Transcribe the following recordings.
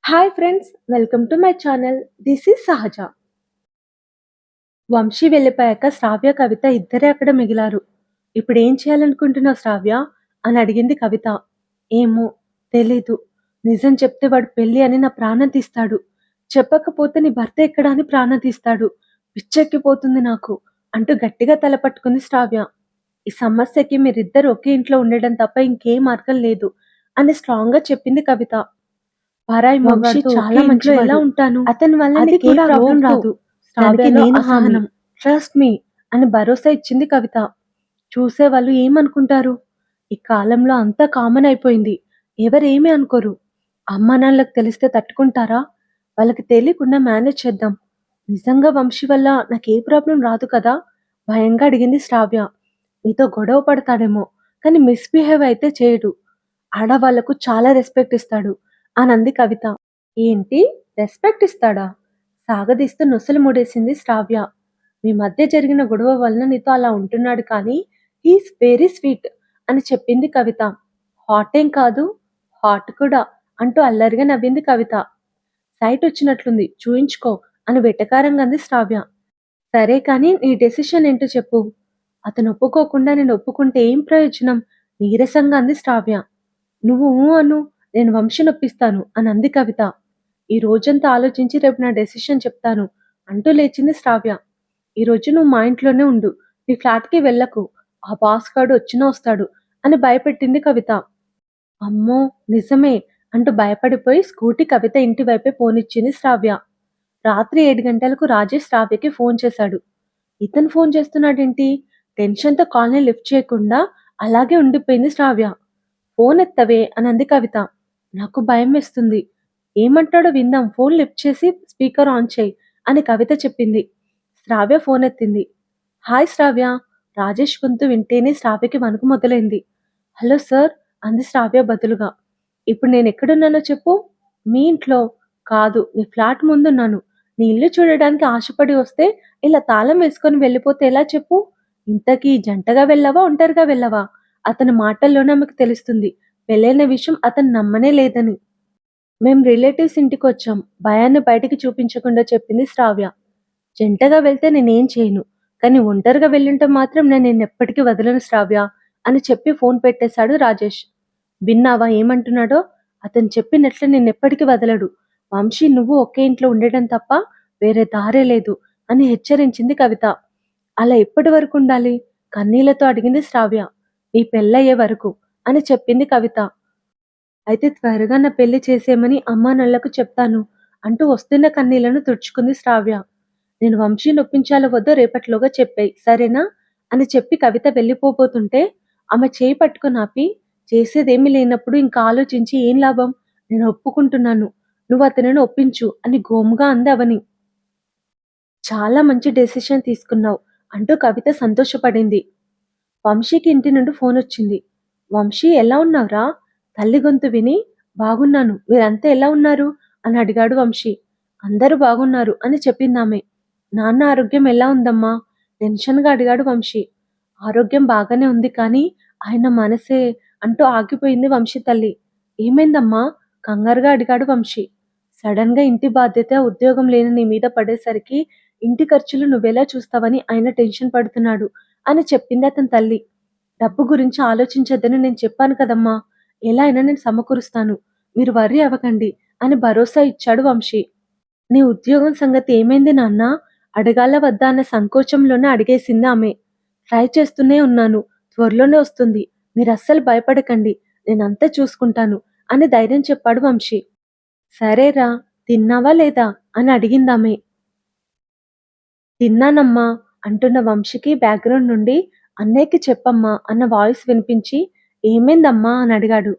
Hi friends, welcome to my channel. This is సహజ. వంశీ వెళ్ళిపోయాక శ్రావ్య, కవిత ఇద్దరే అక్కడ మిగిలారు. ఇప్పుడేం చేయాలనుకుంటున్నావు శ్రావ్య అని అడిగింది కవిత. ఏమో తెలీదు. నిజం చెప్తే వాడు పెళ్లి అని నా ప్రాణం తీస్తాడు. చెప్పకపోతే నీ భర్త ఎక్కడా అని ప్రాణం తీస్తాడు. పిచ్చెక్కిపోతుంది నాకు అంటూ గట్టిగా తల పట్టుకుంది శ్రావ్య. ఈ సమస్యకి మీరిద్దరు ఒకే ఇంట్లో ఉండడం తప్ప ఇంకే మార్గం లేదు అని స్ట్రాంగ్ గా చెప్పింది కవిత. పరాయి వంశీ మగాడితో చాలా ఒకే ఇంట్లో మంచివాడు. ఎలా ఉంటాను? అతని వల్ల అది నీకే కూడా ప్రాబ్లం రోడ్డు. రాదు. దానికి శ్రావ్యలో నేను అసహనం. ట్రస్ట్ మీ అని భరోసా ఇచ్చింది కవిత. చూసేవాళ్ళు ఏమనుకుంటారు? ఈ కాలంలో అంతా కామన్ అయిపోయింది. ఎవరేమీ అనుకోరు. అమ్మా నాన్నలకు తెలిస్తే తట్టుకుంటారా? వాళ్ళకి తెలియకుండా మేనేజ్ చేద్దాం. నిజంగా వంశీ వల్ల నాకే ప్రాబ్లం రాదు కదా? భయంగా అడిగింది శ్రావ్య. మీతో గొడవ పడతాడేమో, కానీ మిస్‌బిహేవ్ అయితే చేయడు. ఆడవాళ్లకు చాలా రెస్పెక్ట్ ఇస్తాడు అనంది కవిత. ఏంటి? రెస్పెక్ట్ ఇస్తాడా? సాగదీస్తూ నొసలు ముడేసింది శ్రావ్య. మీ మధ్య జరిగిన గొడవ వలన నీతో అలా ఉంటున్నాడు కానీ హీస్ వెరీ స్వీట్ అని చెప్పింది కవిత. హాట్ ఏం కాదు, హాట్ కూడా అంటూ అల్లరిగా నవ్వింది కవిత. సైట్ వచ్చినట్లుంది, చూయించుకో అని వెటకారంగా అంది శ్రావ్య. సరే కానీ నీ డెసిషన్ ఏంటో చెప్పు. అతను ఒప్పుకోకుండా నేను ఒప్పుకుంటే ఏం ప్రయోజనం? నీరసంగా అంది శ్రావ్య. నువ్వు ఊ అను, నేను వంశీ నొప్పిస్తాను అని అంది కవిత. ఈ రోజంతా ఆలోచించి రేపు నా డెసిషన్ చెప్తాను అంటూ లేచింది శ్రావ్య. ఈ రోజు నువ్వు మా ఇంట్లోనే ఉండు, నీ ఫ్లాట్కి వెళ్ళకు. ఆ బాస్ గాడు వచ్చినా వస్తాడు అని భయపెట్టింది కవిత. అమ్మో నిజమే అంటూ భయపడిపోయి స్కూటీ కవిత ఇంటి వైపే పోనిచ్చింది శ్రావ్య. రాత్రి 7 గంటలకు రాజేష్ శ్రావ్యకి ఫోన్ చేశాడు. ఇతను ఫోన్ చేస్తున్నాడేంటి? టెన్షన్తో కాల్ని లిఫ్ట్ చేయకుండా అలాగే ఉండిపోయింది శ్రావ్య. ఫోన్ ఎత్తవే అని అంది కవిత. నాకు భయం వేస్తుంది. ఏమంటాడో విందాం, ఫోన్ లిఫ్ట్ చేసి స్పీకర్ ఆన్ చేయి అని కవిత చెప్పింది. శ్రావ్య ఫోన్ ఎత్తింది. హాయ్ శ్రావ్య. రాజేష్ గొంతు వింటేనే శ్రావ్యకి వణుకు మొదలైంది. హలో సార్ అంది శ్రావ్య బదులుగా. ఇప్పుడు నేను ఎక్కడున్నానో చెప్పు. మీ ఇంట్లో కాదు, నీ ఫ్లాట్ ముందున్నాను. నీ ఇల్లు చూడడానికి ఆశపడి వస్తే ఇలా తాళం వేసుకొని వెళ్ళిపోతే ఎలా చెప్పు? ఇంతకీ జంటగా వెళ్ళవా, ఒంటరిగా వెళ్ళవా? అతని మాటల్లోనే ఆమెకు తెలుస్తుంది పెళ్ళైన విషయం అతను నమ్మనే లేదని. మేం రిలేటివ్స్ ఇంటికొచ్చాం, భయాన్ని బయటికి చూపించకుండా చెప్పింది శ్రావ్య. జంటగా వెళ్తే నేనేం చేయను, కానీ ఒంటరిగా వెళ్ళుంటే మాత్రం నేను నిన్నెప్పటికీ వదలను శ్రావ్య అని చెప్పి ఫోన్ పెట్టేశాడు రాజేష్. విన్నావా ఏమంటున్నాడో? అతను చెప్పినట్లు నిన్నెప్పటికీ వదలడు. వంశీ నువ్వు ఒకే ఇంట్లో ఉండటం తప్ప వేరే దారే లేదు అని హెచ్చరించింది కవిత. అలా ఎప్పటి వరకు ఉండాలి? కన్నీళ్లతో అడిగింది శ్రావ్య. నీ పెళ్ళయ్యే వరకు అని చెప్పింది కవిత. అయితే త్వరగా నా పెళ్లి చేసేయమని అమ్మా నాన్నలకు చెప్తాను అంటూ వస్తున్న కన్నీళ్లను తుడుచుకుంది శ్రావ్య. నేను వంశీ నొప్పించాలో వద్దో రేపటిలోగా చెప్పేయ్, సరేనా అని చెప్పి కవిత వెళ్ళిపోబోతుంటే ఆమె చేయి పట్టుకుని ఆపి, చేసేదేమీ లేనప్పుడు ఇంకా ఆలోచించి ఏం లాభం? నేను ఒప్పుకుంటున్నాను, నువ్వు అతనిని ఒప్పించు అని గోముగా అంది అవని. చాలా మంచి డెసిషన్ తీసుకున్నావు అంటూ కవిత సంతోషపడింది. వంశీకి ఇంటి నుండి ఫోన్ వచ్చింది. వంశీ ఎలా ఉన్నావురా? తల్లి గొంతు విని బాగున్నాను, మీరంతా ఎలా ఉన్నారు అని అడిగాడు వంశీ. అందరూ బాగున్నారు అని చెప్పిందామె. నాన్న ఆరోగ్యం ఎలా ఉందమ్మా? టెన్షన్గా అడిగాడు వంశీ. ఆరోగ్యం బాగానే ఉంది కానీ ఆయన మనసే అంటూ ఆగిపోయింది వంశీ తల్లి. ఏమైందమ్మా కంగారుగా అడిగాడు వంశీ. సడన్ గా ఇంటి బాధ్యత, ఉద్యోగం లేని నీ మీద పడేసరికి ఇంటి ఖర్చులు నువ్వెలా చూస్తావని ఆయన టెన్షన్ పడుతున్నాడు అని చెప్పింది అతని తల్లి. డబ్బు గురించి ఆలోచించొద్దని నేను చెప్పాను కదమ్మా, ఎలా అయినా నేను సమకూరుస్తాను, మీరు వర్రీ అవ్వకండి అని భరోసా ఇచ్చాడు వంశీ. నీ ఉద్యోగం సంగతి ఏమైంది నాన్న? అడగాల వద్దా అన్న సంకోచంలోనే అడిగేసింది ఆమె. ట్రై చేస్తూనే ఉన్నాను, త్వరలోనే వస్తుంది, మీరు అస్సలు భయపడకండి, నేనంతా చూసుకుంటాను అని ధైర్యం చెప్పాడు వంశీ. సరేరా, తిన్నావా లేదా అని అడిగిందామె. తిన్నానమ్మా అంటున్న వంశీకి బ్యాక్గ్రౌండ్ నుండి అన్నయ్యకి చెప్పమ్మా అన్న వాయిస్ వినిపించి ఏమైందమ్మా అని అడిగాడు.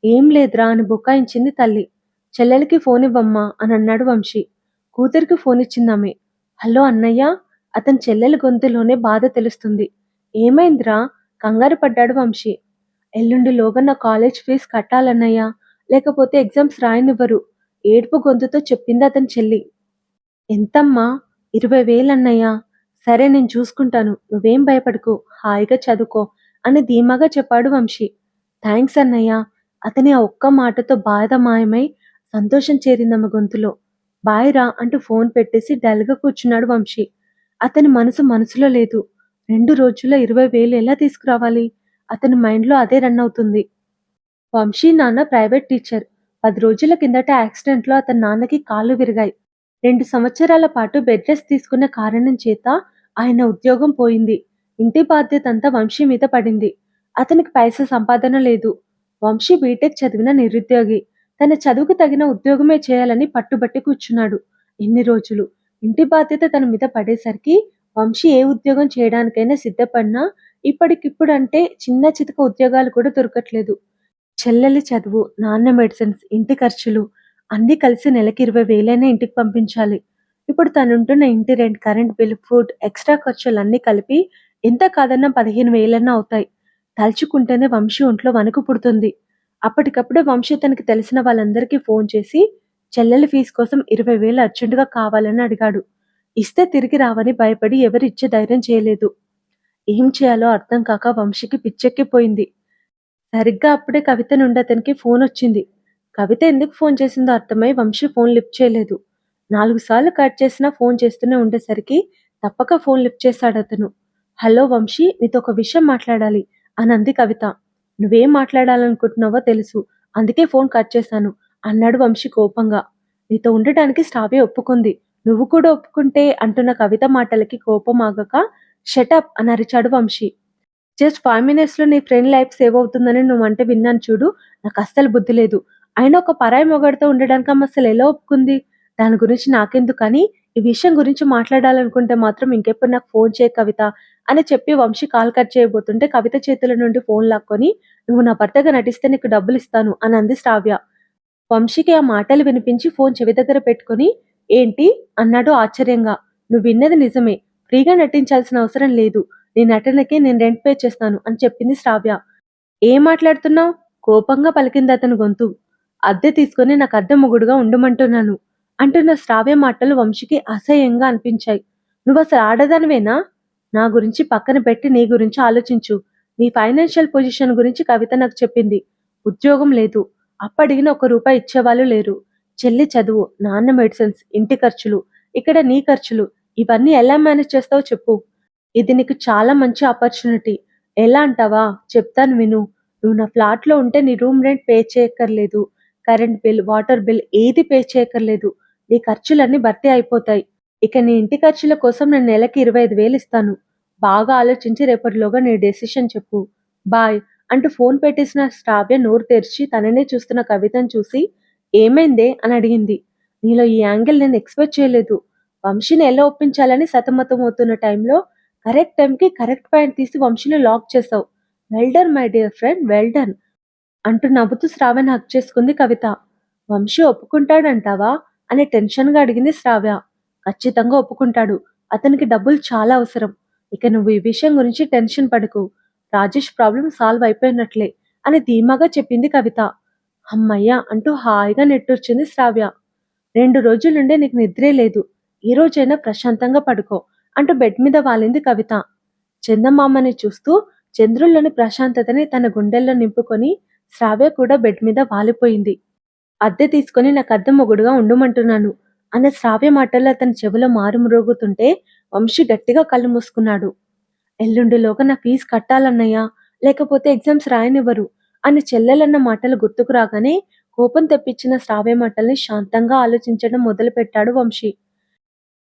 ఏం లేదురా అని బుకాయించింది తల్లి. చెల్లెలికి ఫోన్ ఇవ్వమ్మా అని అన్నాడు వంశీ. కూతురికి ఫోన్ ఇచ్చిందామె. హలో అన్నయ్య. అతని చెల్లెలి గొంతులోనే బాధ తెలుస్తుంది. ఏమైందిరా కంగారు పడ్డాడు వంశీ. ఎల్లుండిలోగా నా కాలేజ్ ఫీజు కట్టాలన్నయ్య, లేకపోతే ఎగ్జామ్స్ రాయనివ్వరు ఏడుపు గొంతుతో చెప్పింది అతని చెల్లి. ఎంతమ్మా? 20,000 అన్నయ్య. సరే నేను చూసుకుంటాను, నువ్వేం భయపడకు, హాయిగా చదువుకో అని ధీమాగా చెప్పాడు వంశీ. థ్యాంక్స్ అన్నయ్య. అతని ఆ ఒక్క మాటతో బాధ మాయమై సంతోషం చేరిందామె గొంతులో. బాయ్ రా అంటూ ఫోన్ పెట్టేసి డల్‌గా కూర్చున్నాడు వంశీ. అతని మనసులో లేదు. 2 రోజుల్లో 20,000 ఎలా తీసుకురావాలి? అతని మైండ్‌లో అదే రన్ అవుతుంది. వంశీ నాన్న ప్రైవేట్ టీచర్. 10 రోజుల కిందట యాక్సిడెంట్‌లో అతని నాన్నకి కాళ్ళు విరిగాయి. 2 సంవత్సరాల పాటు బెడ్ రెస్ట్ తీసుకున్న కారణం చేత ఆయన ఉద్యోగం పోయింది. ఇంటి బాధ్యతంతా వంశీ మీద పడింది. అతనికి పైసా సంపాదన లేదు. వంశీ బీటెక్ చదివిన నిరుద్యోగి. తన చదువుకు తగిన ఉద్యోగమే చేయాలని పట్టుబట్టి కూర్చున్నాడు. ఇన్ని రోజులు. ఇంటి బాధ్యత తన మీద పడేసరికి వంశీ ఏ ఉద్యోగం చేయడానికైనా సిద్ధపడినా ఇప్పటికిప్పుడంటే చిన్న చితక ఉద్యోగాలు కూడా దొరకట్లేదు. చెల్లెలి చదువు, నాన్న మెడిసిన్స్, ఇంటి ఖర్చులు అన్నీ కలిసి నెలకి 20,000 ఇంటికి పంపించాలి. ఇప్పుడు తనుంటున్న ఇంటి rent, current bill, food, extra ఖర్చులన్నీ కలిపి ఎంత కాదన్నా 15,000 అవుతాయి. తలుచుకుంటేనే వంశీ ఒంట్లో వణుకు పుడుతుంది. అప్పటికప్పుడే వంశీ తనకి తెలిసిన వాళ్ళందరికీ ఫోన్ చేసి చెల్లెలి ఫీజు కోసం 20,000 అర్జెంటుగా కావాలని అడిగాడు. ఇస్తే తిరిగి రావని భయపడి ఎవరు ఇచ్చే ధైర్యం చేయలేదు. ఏం చేయాలో అర్థం కాక వంశీకి పిచ్చెక్కిపోయింది. సరిగ్గా అప్పుడే కవిత నుండి అతనికి ఫోనొచ్చింది. కవిత ఎందుకు ఫోన్ చేసిందో అర్థమై వంశీ ఫోన్ లిఫ్ట్ చేయలేదు. 4 సార్లు కట్ చేసినా ఫోన్ చేస్తూనే ఉండేసరికి తప్పక ఫోన్ లిఫ్ట్ చేశాడతను. హలో వంశీ, నీతో ఒక విషయం మాట్లాడాలి అనంది కవిత. నువ్వేం మాట్లాడాలనుకుంటున్నావో తెలుసు. అందుకే ఫోన్ కట్ చేశాను అన్నాడు వంశీ కోపంగా. నీతో ఉండటానికి శ్రావ్య ఒప్పుకుంది. నువ్వు కూడా ఒప్పుకుంటే అంటున్న కవిత మాటలకి కోపం ఆగక షటప్ అని అరిచాడు వంశీ. జస్ట్ 5 మినిట్స్‌లో నీ ఫ్రెండ్ లైఫ్ సేవ్ అవుతుందని నువ్వంటే విన్నాను చూడు. నాకస్సలు బుద్ధి లేదు. అయినా ఒక పరాయి మొగాడితో ఉండడానికి ఆమె అసలెలా ఒప్పుకుంది? దాని గురించి నాకెందుకు కానీ, ఈ విషయం గురించి మాట్లాడాలనుకుంటే మాత్రం ఇంకెప్పుడు నాకు ఫోన్ చేయి కవిత అని చెప్పి వంశీ కాల్ కట్ చేయబోతుంటే కవిత చేతుల నుండి ఫోన్ లాక్కొని, నువ్వు నా భర్తగా నటిస్తే నీకు డబ్బులిస్తాను అని అంది శ్రావ్య. వంశీకి ఆ మాటలు వినిపించి ఫోన్ చెవి దగ్గర పెట్టుకొని, ఏంటి? అన్నాడు ఆశ్చర్యంగా. నువ్వు విన్నది నిజమే. ఫ్రీగా నటించాల్సిన అవసరం లేదు. నీ నటనకి నేను రెంట్ పే చేస్తాను అని చెప్పింది శ్రావ్య. ఏం మాట్లాడుతున్నావు? కోపంగా పలికింది అతని గొంతు. అద్దె తీసుకొని నాకు అద్దె మొగుడుగా ఉండమంటున్నాను అంటున్న శ్రావ్య మాటలు వంశీకి అసహ్యంగా అనిపించాయి. నువ్వసలు ఆడదానివేనా? నా గురించి పక్కన పెట్టి నీ గురించి ఆలోచించు. నీ ఫైనాన్షియల్ పొజిషన్ గురించి కవిత నాకు చెప్పింది. ఉద్యోగం లేదు. అప్పడిగిన ఒక్క రూపాయి ఇచ్చేవాళ్ళు లేరు. చెల్లి చదువు, నాన్న మెడిసిన్స్, ఇంటి ఖర్చులు, ఇక్కడ నీ ఖర్చులు ఇవన్నీ ఎలా మేనేజ్ చేస్తావో చెప్పు. ఇది నీకు చాలా మంచి ఆపర్చునిటీ. ఎలా అంటావా? చెప్తాను విను. నువ్వు నా ఫ్లాట్‌లో ఉంటే నీ రూమ్ రెంట్ పే చేయక్కర్లేదు. కరెంట్ బిల్, వాటర్ బిల్ ఏది పే చేయక్కర్లేదు. నీ ఖర్చులన్నీ భర్తీ అయిపోతాయి. ఇక నీ ఇంటి ఖర్చుల కోసం నేను నెలకి 25,000 ఇస్తాను. బాగా ఆలోచించి రేపటిలోగా నీ డెసిషన్ చెప్పు. బాయ్ అంటూ ఫోన్ పెట్టేసిన శ్రావ్య నోరు తెరిచి తననే చూస్తున్న కవితను చూసి ఏమైందే అని అడిగింది. నీలో ఈ యాంగిల్ నేను ఎక్స్‌పెక్ట్ చేయలేదు. వంశీని ఎలా ఒప్పించాలని సతమతమవుతున్న టైంలో కరెక్ట్ టైంకి కరెక్ట్ పాయింట్ తీసి వంశీని లాక్ చేసావు. Well done my dear friend, well done అంటూ నవ్వుతూ శ్రావ్యని హగ్ చేసుకుంది కవిత. వంశీ ఒప్పుకుంటాడంటావా అని టెన్షన్గా అడిగింది శ్రావ్య. ఖచ్చితంగా ఒప్పుకుంటాడు. అతనికి డబ్బులు చాలా అవసరం. ఇక నువ్వు ఈ విషయం గురించి టెన్షన్ పడకు. రాజేష్ ప్రాబ్లం సాల్వ్ అయిపోయినట్లే అని ధీమాగా చెప్పింది కవిత. హమ్మయ్య అంటూ హాయిగా నిట్టూర్చింది శ్రావ్య. 2 రోజుల నుండి నీకు నిద్రే లేదు. ఈ రోజైనా ప్రశాంతంగా పడుకో అంటూ బెడ్ మీద వాలింది కవిత. చందమామని చూస్తూ చంద్రుల్లోని ప్రశాంతతని తన గుండెల్లో నింపుకొని శ్రావ్య కూడా బెడ్ మీద వాలిపోయింది. అద్దె తీసుకొని నాకు అద్దె మొగుడుగా ఉండమంటున్నాను అన్న శ్రావ్య మాటల్లో అతని చెవిలో మారుమ్రోగుతుంటే వంశీ గట్టిగా కళ్ళు మూసుకున్నాడు. ఎల్లుండిలోగా నా ఫీజు కట్టాలన్నయ్యా, లేకపోతే ఎగ్జామ్స్ రాయనివ్వరు అని చెల్లెలన్న మాటలు గుర్తుకు రాగానే కోపం తెప్పించిన శ్రావ్య మాటల్ని శాంతంగా ఆలోచించడం మొదలుపెట్టాడు వంశీ.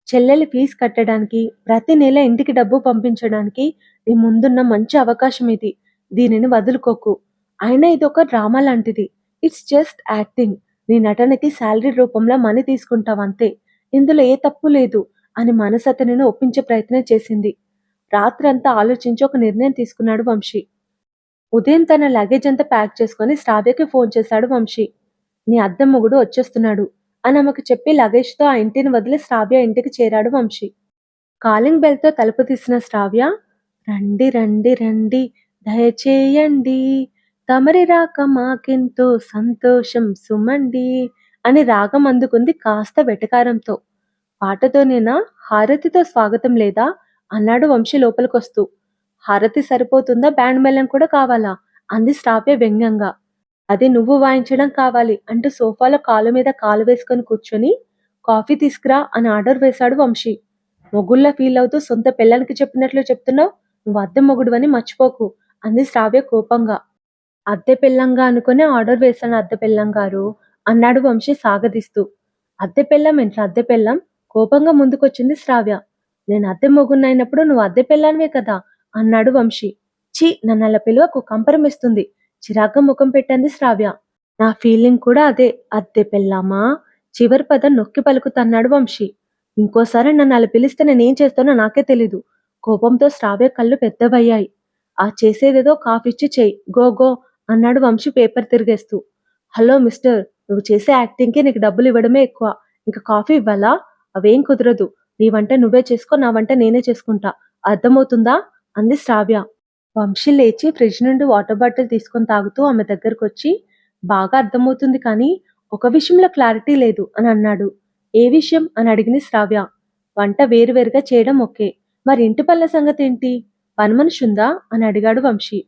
చెల్లెలి ఫీజు కట్టడానికి, ప్రతి నెల ఇంటికి డబ్బు పంపించడానికి నీ ముందున్న మంచి అవకాశం ఇది. దీనిని వదులుకోకు. అయినా ఇదొక డ్రామా లాంటిది. It's just acting. నీ నటనకి శాలరీ రూపంలో మనీ తీసుకుంటావంతే. ఇందులో ఏ తప్పు లేదు అని మనసు అతనిని ఒప్పించే ప్రయత్నం చేసింది. రాత్రంతా ఆలోచించి ఒక నిర్ణయం తీసుకున్నాడు వంశీ. ఉదయం తన లగేజ్ అంతా ప్యాక్ చేసుకొని శ్రావ్యకి ఫోన్ చేశాడు వంశీ. నీ అద్దె మొగుడు వచ్చేస్తున్నాడు అని ఆమెకు చెప్పి లగేజ్తో ఆ ఇంటిని వదిలి శ్రావ్య ఇంటికి చేరాడు వంశీ. కాలింగ్ బెల్‌తో తలుపు తీసిన శ్రావ్య, రండి రండి రండి దయచేయండి, తమరి రాక మాకెంతో సంతోషం సుమండి అని రాగం అందుకుంది కాస్త వెటకారంతో. పాటతోనేనా? హారతితో స్వాగతం లేదా? అన్నాడు వంశీ లోపలికొస్తూ. హారతి సరిపోతుందా? బ్యాండ్ మేళం కూడా కావాలా? అంది శ్రావ్య వ్యంగ్యంగా. అది నువ్వు వాయించడం కావాలి అంటూ సోఫాలో కాలు మీద కాలు వేసుకొని కూర్చొని కాఫీ తీసుకురా అని ఆర్డర్ వేశాడు వంశీ. మొగుళ్ళ ఫీల్ అవుతూ సొంత పెళ్ళానికి చెప్పినట్లు చెప్తున్నావు. నువ్వు అద్దె మొగుడువని మర్చిపోకు అంది శ్రావ్య కోపంగా. అద్దె పెళ్ళంగా అనుకునే ఆర్డర్ వేశాను అద్దె పెళ్ళం గారు అన్నాడు వంశీ సాగదీస్తూ. అద్దె పెళ్ళం ఏంట్రా అద్దె పెళ్ళం? కోపంగా ముందుకొచ్చింది శ్రావ్య. నేను అద్దె మొగున్నైనప్పుడు నువ్వు అద్దె పెళ్ళానివే కదా అన్నాడు వంశీ. ఛీ నన్నలా పిలువకు కంపరమిస్తుంది చిరాగ్గా ముఖం పెట్టింది శ్రావ్య. నా ఫీలింగ్ కూడా అదే అద్దె పెళ్ళామా చివరి పదం నొక్కి పలుకుతన్నాడు వంశీ. ఇంకోసారి నన్ను అలా పిలిస్తే నేనేం చేస్తానో నాకే తెలీదు. కోపంతో శ్రావ్య కళ్ళు పెద్దవయ్యాయి. ఆ చేసేదేదో కాఫిచ్చి చెయ్యి గో గో అన్నాడు వంశీ పేపర్ తిరిగేస్తూ. హలో మిస్టర్, నువ్వు చేసే యాక్టింగ్‌కి నీకు డబ్బులు ఇవ్వడమే ఎక్కువ. ఇంక కాఫీ ఇవ్వాలా? అవేం కుదరదు. నీ వంట నువ్వే చేసుకో, నా వంట నేనే చేసుకుంటా. అర్థమవుతుందా? అంది శ్రావ్య. వంశీ లేచి ఫ్రిడ్జ్ నుండి వాటర్ బాటిల్ తీసుకొని తాగుతూ ఆమె దగ్గరకొచ్చి, బాగా అర్థమవుతుంది కానీ, ఒక విషయంలో క్లారిటీ లేదు అని అన్నాడు. ఏ విషయం? అని అడిగింది శ్రావ్య. వంట వేరువేరుగా చేయడం ఓకే. మరి ఇంటి పనుల సంగతేంటి? పనిమనిషి ఉందా? అని అడిగాడు వంశీ.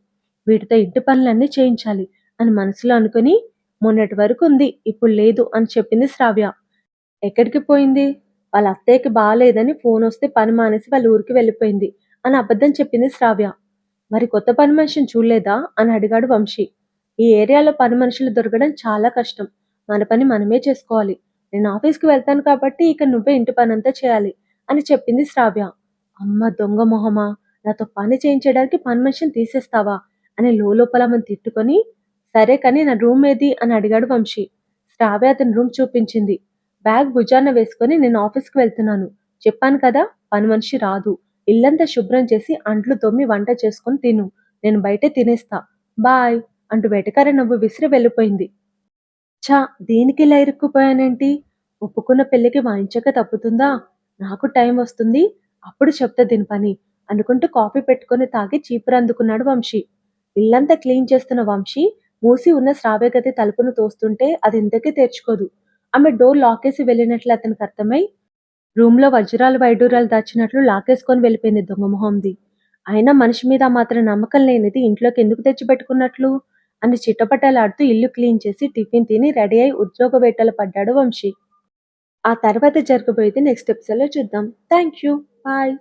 వీటితో ఇంటి పనులన్నీ చేయించాలి అని మనసులో అనుకుని, మొన్నటి వరకు ఉంది ఇప్పుడు లేదు అని చెప్పింది శ్రావ్య. ఎక్కడికి పోయింది? వాళ్ళ అత్తయ్యకి బాలేదని ఫోనొస్తే పని మానేసి వాళ్ళ ఊరికి వెళ్ళిపోయింది అని అబద్ధం చెప్పింది శ్రావ్య. మరి కొత్త పని మనిషిని చూడలేదా అని అడిగాడు వంశీ. ఈ ఏరియాలో పని మనుషులు దొరకడం చాలా కష్టం. మన పని మనమే చేసుకోవాలి. నేను ఆఫీస్కి వెళ్తాను కాబట్టి ఇక నువ్వే ఇంటి పనంతా చేయాలి అని చెప్పింది శ్రావ్య. అమ్మ దొంగ మొహమా, నాతో పని చేయించడానికి పని మనిషిని తీసేస్తావా అని లోపల ఆమెను తిట్టుకొని, సరే కానీ నా రూమ్ ఏది అని అడిగాడు వంశీ. శ్రావ్య అతని రూమ్ చూపించింది. బ్యాగ్ భుజాన వేసుకొని నేను ఆఫీస్కి వెళ్తున్నాను. చెప్పాను కదా పని మనిషి రాదు. ఇల్లంతా శుభ్రం చేసి అంట్లు తోమి వంట చేసుకొని తిను. నేను బయటే తినేస్తా. బాయ్ అంటూ వెటకార నవ్వు విసిరి వెళ్ళిపోయింది. ఛ! దేనికిలా ఇరుక్కుపోయానేంటి? ఒప్పుకున్న పెళ్ళికి వాయించక తప్పుతుందా? నాకు టైం వస్తుంది. అప్పుడు చెప్తా దీని పని అనుకుంటూ కాఫీ పెట్టుకొని తాగి చీపురందుకున్నాడు వంశీ. ఇల్లంతా క్లీన్ చేస్తున్న వంశీ మూసి ఉన్న శ్రావ్య గది తలుపును తోస్తుంటే అది ఇంతకీ తెరుచుకోదు. ఆమె డోర్ లాకేసి వెళ్ళినట్లు అతనికి అర్థమై రూమ్‌లో వజ్రాలు, వైడూర్యాలు దాచినట్లు లాకేసుకొని వెళ్ళిపోయింది దొంగ మొహంది. అయినా మనిషి మీద ఆ మాత్రం నమ్మకం లేనిది ఇంట్లోకి ఎందుకు తెచ్చిపెట్టుకున్నట్లు? అని చిటపటలాడుతూ ఇల్లు క్లీన్ చేసి టిఫిన్ తిని రెడీ అయి ఉద్యోగ వేటలో పడ్డాడు వంశీ. ఆ తర్వాత జరగబోయేది నెక్స్ట్ ఎపిసోడ్‌లో చూద్దాం. Thank you. బాయ్.